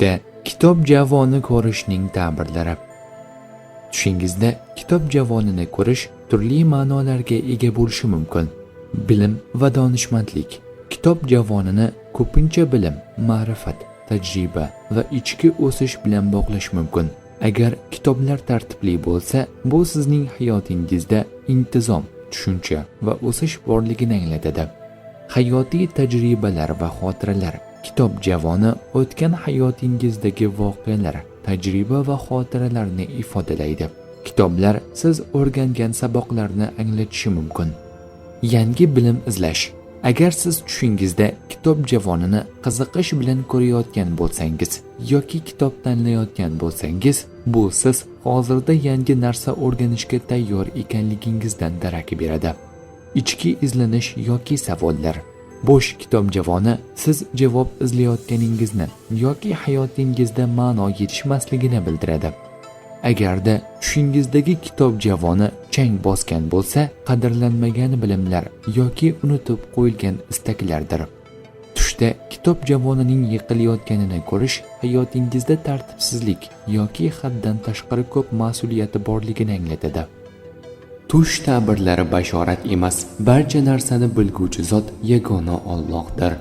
Tushda kitob javoni ko'rishning ta'birlari. Tushingizda kitob javonini ko'rish turli ma'nolarga ega bo'lishi mumkin. Bilim va donishmandlik. Kitob javonini ko'pincha bilim, ma'rifat, tajriba va ichki o'sish bilan bog'lash mumkin. Agar kitoblar tartibli bo'lsa, bu sizning hayotingizda intizom, tushuncha va o'sish borligini anglatadi. Hayotiy tajribalar va xotiralar. Kitob javoni o'tgan hayotingizdagi voqealar, tajriba va xotiralarni ifodalaydi. Kitoblar siz o'rgangan saboqlarni anglatishi mumkin. Yangi bilim izlash. Agar siz tushingizda kitob javonini qiziqish bilan ko'rayotgan bo'lsangiz yoki kitob tanlayotgan bo'lsangiz, bu siz hozirda yangi narsa o'rganishga tayyor ekanligingizdan darak beradi. Ichki izlanish yoki savollar. Bo'sh kitob javoni siz javob izlayotganingizni yoki hayotingizda ma'no yetishmasligini bildiradi. Agarda tushingizdagi kitob javoni chang bosgan bo'lsa, qadrlanmagan bilimlar yoki unutib qo'yilgan istaklardir. Tushda kitob javonining yiqilayotganini ko'rish hayotingizda tartibsizlik yoki haddan tashqari ko'p mas'uliyati borligini anglatadi. Tush ta'birlari bashorat emas, barcha narsani bilguvchi zot yagona Allohdir.